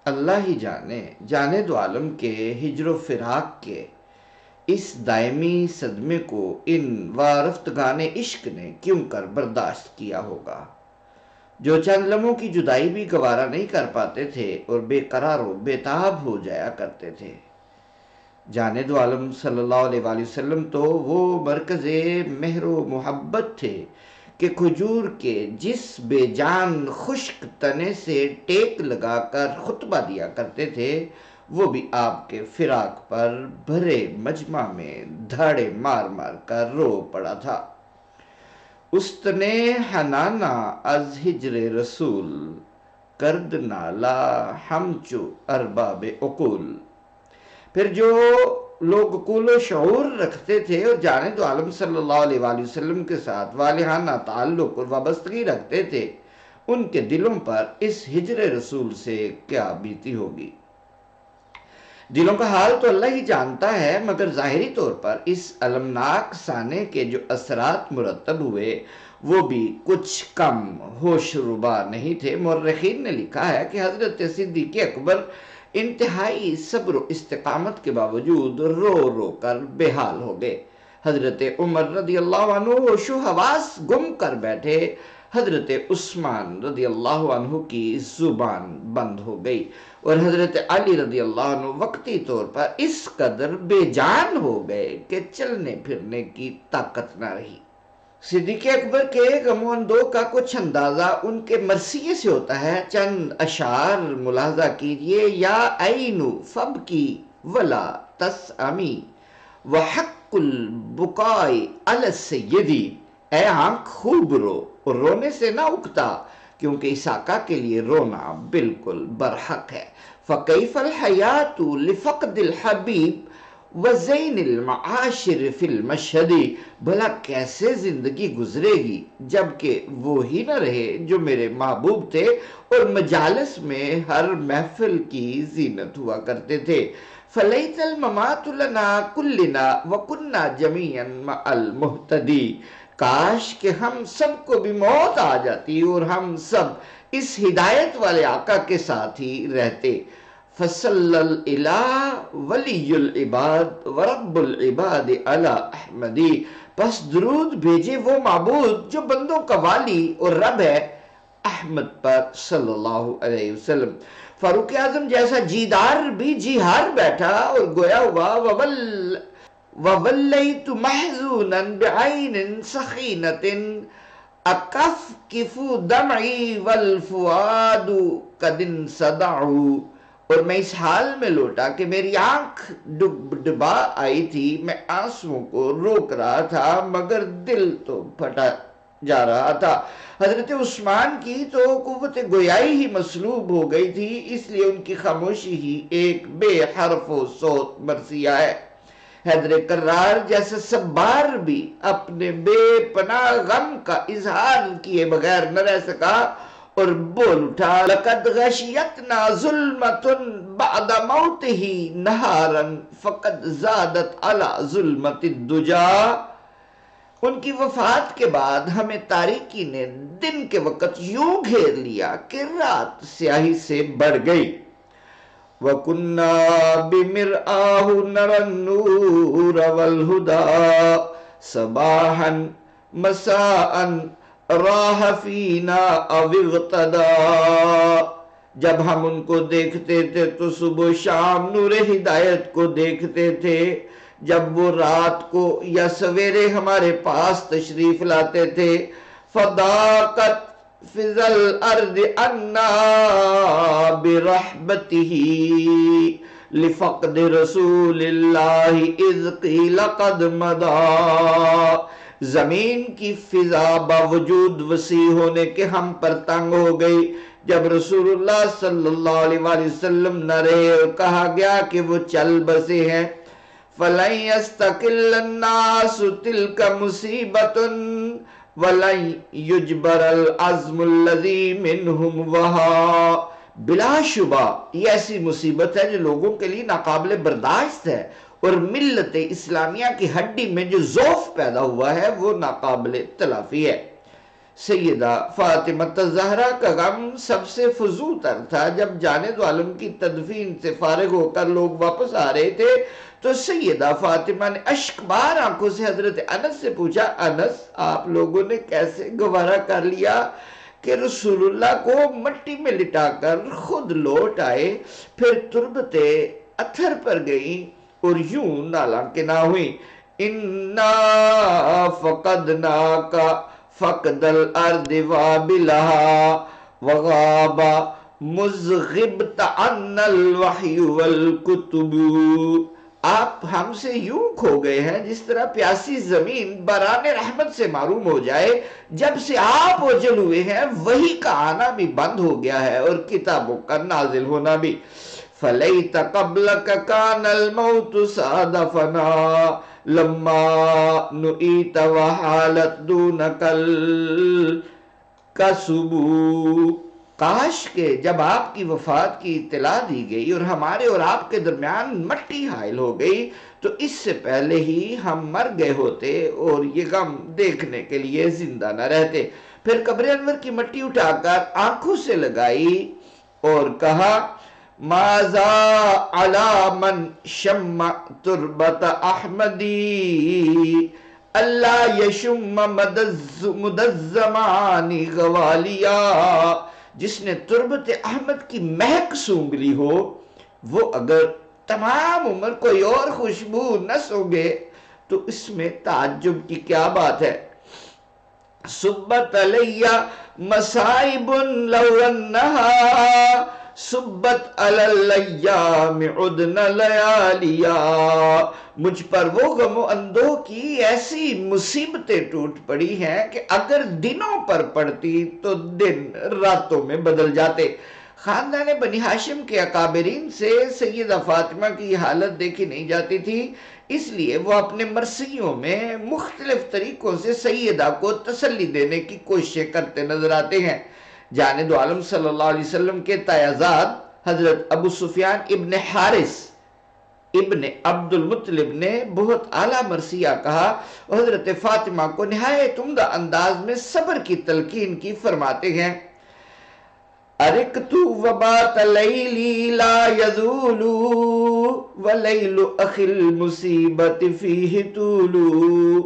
اللہ ہی جانے دو عالم کے ہجر و فراق کے اس دائمی صدمے کو ان وارفتگان عشق نے کیوں کر برداشت کیا ہوگا، جو چند لمحوں کی جدائی بھی گوارا نہیں کر پاتے تھے اور بے قرار و بے تاب ہو جایا کرتے تھے۔ جانے دو عالم صلی اللہ علیہ وآلہ وسلم تو وہ مرکز مہر و محبت تھے کہ کھجور کے جس بے جان خشک تنے سے ٹیک لگا کر خطبہ دیا کرتے تھے، وہ بھی آپ کے فراق پر بھرے مجمع میں دھاڑے مار مار کر رو پڑا تھا۔ استنے حنانا از ہجر رسول، کرد نالا ہمچو ارباب عقول۔ پھر جو لوگ عقول و شعور رکھتے تھے اور جانے دو عالم صلی اللہ علیہ وآلہ وسلم کے ساتھ والہانہ تعلق اور وابستگی رکھتے تھے، ان کے دلوں پر اس ہجر رسول سے کیا بیتی ہوگی۔ دلوں کا حال تو اللہ ہی جانتا ہے، مگر ظاہری طور پر اس المناک سانے کے جو اثرات مرتب ہوئے وہ بھی کچھ کم ہوش ربا نہیں تھے۔ مورخین نے لکھا ہے کہ حضرت صدیق اکبر انتہائی صبر و استقامت کے باوجود رو رو کر بے حال ہو گئے۔ حضرت عمر رضی اللہ عنہ ہوش و حواس گم کر بیٹھے۔ حضرت عثمان رضی اللہ عنہ کی زبان بند ہو گئی اور حضرت علی رضی اللہ عنہ وقتی طور پر اس قدر بے جان ہو گئے کہ چلنے پھرنے کی طاقت نہ رہی۔ صدیق اکبر کے غم و اندوہ کا کچھ اندازہ ان کے مرثیے سے ہوتا ہے۔ چند اشعار ملاحظہ کیجئے۔ یا عین فب کی ولا تسعمی وحق البکاء علی السیدی، اے آنکھ خوب رو اور رونے سے نہ اکتا، کیونکہ اس آقا کے لیے رونا بالکل برحق ہے۔ فکیف الحیات لفقد الحبیب وزین المعاشر فی المشہد، بھلا کیسے زندگی گزرے گی جبکہ وہ ہی نہ رہے جو میرے محبوب تھے اور مجالس میں ہر محفل کی زینت ہوا کرتے تھے۔ فلیت الممات لنا کلنا وکننا جمیعا مع المہتدی، کاش کہ ہم سب کو بھی موت آ جاتی اور ہم سب اس ہدایت والے آقا کے ساتھ ہی رہتے۔ فصل الہ ولی العباد ورب العباد علی احمدی، پس درود بھیجے وہ معبود جو بندوں کا والی اور رب ہے، احمد پر صلی اللہ علیہ وسلم۔ فاروق اعظم جیسا جیدار بھی جی ہار بیٹھا اور گویا ہوا وَوَلَّيْتُ مَحْزُونًا بِعَيْنٍ سَخِينَةٍ أَكَفْكِفُ دَمْعِي وَالْفُؤَادُ قَدْ انصَدَعُ، اور میں اس حال میں لوٹا کہ میری آنکھ ڈبا آئی تھی، میں آنسوؤں کو روک رہا تھا مگر دل تو پھٹا جا رہا تھا۔ حضرت عثمان کی تو قوت گویائی ہی مسلوب ہو گئی تھی، اس لیے ان کی خاموشی ہی ایک بے حرف و صوت مرثیہ ہے۔ حیدر کرار جیسے صبار بھی اپنے بے پناہ غم کا اظہار کیے بغیر نہ رہ سکا اور بول اٹھا، لَقَدْ غَشِيَتْنَا ظُلْمَةٌ بَعْدَ مَوْتِهِ نَهَارًا فَقَدْ زَادَتْ عَلَى ظُلْمَةِ الدُّجَى، ان کی وفات کے بعد ہمیں تاریکی نے دن کے وقت یوں گھیر لیا کہ رات سیاہی سے بڑھ گئی۔ وَكُنَّا بِمِرْآهُ نَرَى النُّورَ وَالْهُدَى صَبَاحًا مَسَاءً راہ فینا او اغتدا، جب ہم ان کو دیکھتے تھے تو صبح و شام نور ہدایت کو دیکھتے تھے، جب وہ رات کو یا سویرے ہمارے پاس تشریف لاتے تھے۔ فضاقت فضا الارض عنا برحبته لفقد رسول اللہ اذ قیل قد مضى، زمین کی فضا باوجود وسیع ہونے کے ہم پر تنگ ہو گئی جب رسول اللہ صلی اللہ علیہ وآلہ وسلم نہ رہے اور کہا گیا کہ وہ چل بسے ہیں۔ فَلَنْ يَسْتَقِلَّ النَّاسُ تِلْكَ مُصِيبَةٌ وَلَنْ يُجْبَرَ الْعَزْمُ الَّذِي مِنْهُمْ وَهَا، بلا شبہ یہ ایسی مصیبت ہے جو لوگوں کے لیے ناقابل برداشت ہے، اور ملت اسلامیہ کی ہڈی میں جو ضعف پیدا ہوا ہے وہ ناقابل تلافی ہے۔ سیدہ فاطمہ الزہرا کا غم سب سے فزوں تر تھا۔ جب جانے دو عالم کی تدفین سے فارغ ہو کر لوگ واپس آ رہے تھے تو سیدہ فاطمہ نے اشک بار آنکھوں سے حضرت انس سے پوچھا، انس آپ لوگوں نے کیسے گوارا کر لیا کہ رسول اللہ کو مٹی میں لٹا کر خود لوٹ آئے، پھر تربت اتھر پر گئیں اور یوں نالاں کے نہ ہوئیں، اِنَّا فَقَدْنَاكَ فَقْدَ الْأَرْضِ وَابِلَهَا وَغَابَ مُزْغِبْتَ عَنَّ الْوَحْيُ وَالْكُتُبُ۔ آپ ہم سے یوں کھو گئے ہیں جس طرح پیاسی زمین باران رحمت سے معروم ہو جائے۔ جب سے آپ اوجل ہوئے ہیں وحی کا آنا بھی بند ہو گیا ہے اور کتابوں کا نازل ہونا بھی۔ فَلَيْتَ قَبْلَكَ كَانَ الْمَوْتُ صَادَفَنَا لَمَّا نُئِيتَ وَحَالَتْ دُونَكَ الْكَسُبُ۔ کاش کہ جب آپ کی وفات کی اطلاع دی گئی اور ہمارے اور آپ کے درمیان مٹی حائل ہو گئی تو اس سے پہلے ہی ہم مر گئے ہوتے اور یہ غم دیکھنے کے لیے زندہ نہ رہتے۔ پھر قبر انور کی مٹی اٹھا کر آنکھوں سے لگائی اور کہا، ماذا علی من شم تربت احمدی اللہ یشم مد الزمان غوالیا۔ جس نے تربت احمد کی مہک سونگھ لی ہو وہ اگر تمام عمر کوئی اور خوشبو نہ سونگے تو اس میں تعجب کی کیا بات ہے۔ صبت علیہ مصائب لو انہا صبت علی الایام عدن لیالیا۔ مجھ پر وہ غم و اندوہ کی ایسی مصیبتیں ٹوٹ پڑی ہیں کہ اگر دنوں پر پڑتی تو دن راتوں میں بدل جاتے۔ خاندان بنی ہاشم کے اکابرین سے سیدہ فاطمہ کی حالت دیکھی نہیں جاتی تھی، اس لیے وہ اپنے مرثیوں میں مختلف طریقوں سے سیدہ کو تسلی دینے کی کوششیں کرتے نظر آتے ہیں۔ جانب عالم صلی اللہ علیہ وسلم کے تایزاد حضرت ابو سفیان ابن حارث ابن عبد المطلب نے بہت اعلیٰ مرثیہ کہا اور حضرت فاطمہ کو نہایت عمدہ انداز میں صبر کی تلقین کی، فرماتے ہیں، ارکتو وبات لیلی لا یزولو ولیل اخی المصیبت فیہ طولو۔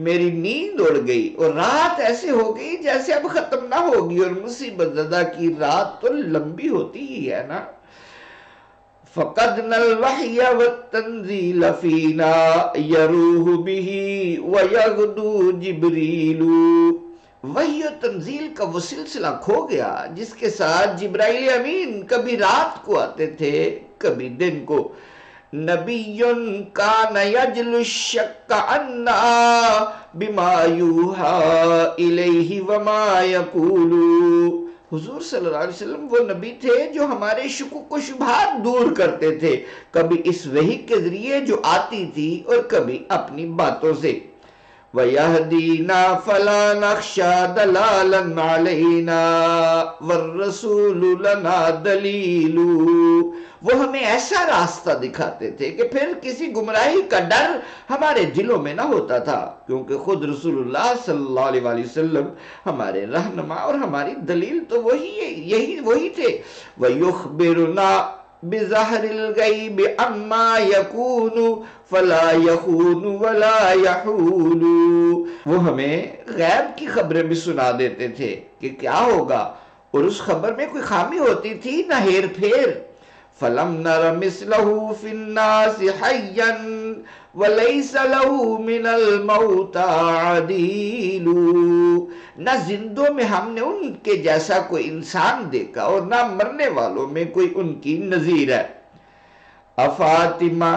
میری نیند اڑ گئی اور رات ایسے ہو گئی جیسے اب ختم نہ ہوگی، اور مصیبت زدہ کی رات تو لمبی ہوتی ہی ہے نا۔ فقدنا الوحی والتنزیل فینا یروح به ویغدو جبریل۔ وحی و تنزیل کا وہ سلسلہ کھو گیا جس کے ساتھ جبرائیل امین کبھی رات کو آتے تھے کبھی دن کو۔ نبی کان یجل الشک عنا بما یوحا الیہ وما یقول۔ حضور صلی اللہ علیہ وسلم وہ نبی تھے جو ہمارے شکوک و شبہات دور کرتے تھے، کبھی اس وحی کے ذریعے جو آتی تھی اور کبھی اپنی باتوں سے۔ وَيَهْدِينَا فَلَا نَخْشَى دَلَالًا عَلَيْنَا وَالرَّسُولُ لَنَا دَلِيلُ۔ وہ ہمیں ایسا راستہ دکھاتے تھے کہ پھر کسی گمراہی کا ڈر ہمارے دلوں میں نہ ہوتا تھا، کیونکہ خود رسول اللہ صلی اللہ علیہ وآلہ وسلم ہمارے رہنما اور ہماری دلیل تو وہی تھے۔ وَيُخْبِرُنَا بظہر الغیب اما یکون فلا یخون ولا یحول۔ وہ ہمیں غیب کی خبریں بھی سنا دیتے تھے کہ کیا ہوگا، اور اس خبر میں کوئی خامی ہوتی تھی نہ ہیر پھیر۔ فلم نر مثلہ فی الناس حیا ولیس لہ من الموت عدیل۔ نہ زندوں میں ہم نے ان کے جیسا کوئی انسان دیکھا اور نہ مرنے والوں میں کوئی ان کی نظیر ہے۔ افاطمہ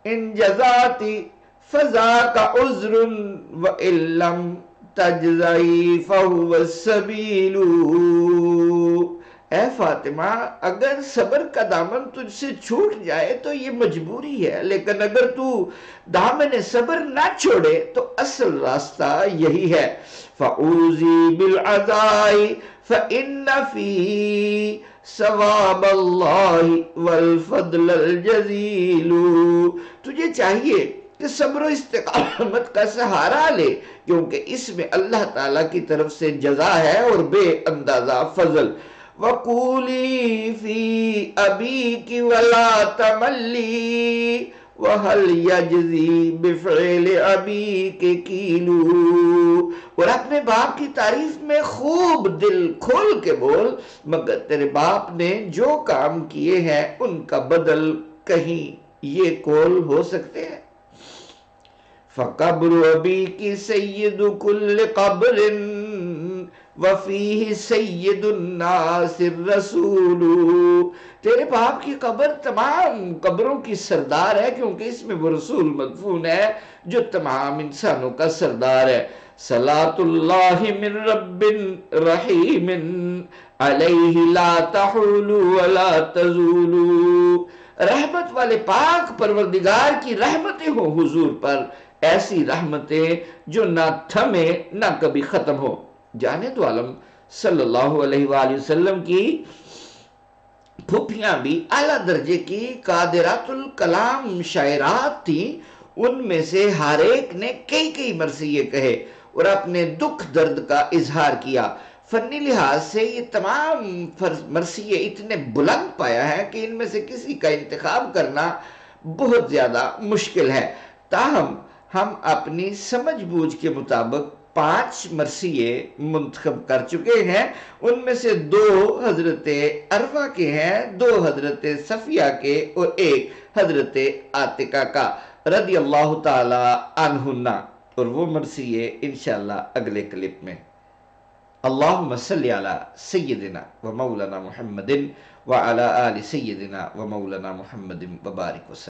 ان جزاتی فذاک عذر وان لم تجزئی فہو السبیل۔ اے فاطمہ اگر صبر کا دامن تجھ سے چھوٹ جائے تو یہ مجبوری ہے، لیکن اگر تو دامن صبر نہ چھوڑے تو اصل راستہ یہی ہے۔ فَأُوذِي بِالْعَزَاءِ فَإِنَّ فِي ثواب اللہ والفضل الجزیل۔ تجھے چاہیے کہ کہ صبر و استقامت کا سہارا لے، کیونکہ اس میں اللہ تعالیٰ کی طرف سے جزا ہے اور بے اندازہ فضل۔ وَقُولِي فِي أَبِيكِ وَلَا تَمَلِّي وَهَلْ يَجْزِي بِفْعِلِ أَبِيكِ كِيلُو، اور اپنے باپ کی تعریف میں خوب دل کھول کے بول، مگر تیرے باپ نے جو کام کیے ہیں ان کا بدل کہیں یہ کول ہو سکتے ہیں۔ فَقَبْرُ أَبِيكِ سَيِّدُ كُلِّ قَبْرٍ وَفِيهِ سَيِّدُ النَّاسِ الرَّسُولُ، تیرے باپ کی قبر تمام قبروں کی سردار ہے، کیونکہ اس میں وہ رسول مدفون ہے جو تمام انسانوں کا سردار ہے۔ صلاة اللہ من رب رحیم علیہ لا تحول ولا تزول، رحمت والے پاک پروردگار کی رحمتیں ہوں حضور پر، ایسی رحمتیں جو نہ تھمے نہ کبھی ختم ہو۔ جانے دو عالم صلی اللہ علیہ وآلہ وسلم کی پھوپھیاں بھی اعلیٰ درجے کی قادرات الکلام شاعرات تھیں، ان میں سے ہر ایک نے کئی مرثیے کہے اور اپنے دکھ درد کا اظہار کیا۔ فنی لحاظ سے یہ تمام مرثیے اتنے بلند پایا ہے کہ ان میں سے کسی کا انتخاب کرنا بہت زیادہ مشکل ہے، تاہم ہم اپنی سمجھ بوجھ کے مطابق 5 مرثیے منتخب کر چکے ہیں، ان میں سے 2 حضرت عروہ کے ہیں، 2 حضرت صفیہ کے اور 1 حضرت عاتقہ کا رضی اللہ تعالی عنہن، اور وہ مرثیے انشاءاللہ اگلے کلپ میں۔ اللہم صلی علی سیدنا و مولانا محمد و علی آل سیدنا و مولانا محمد وبارک وسلم۔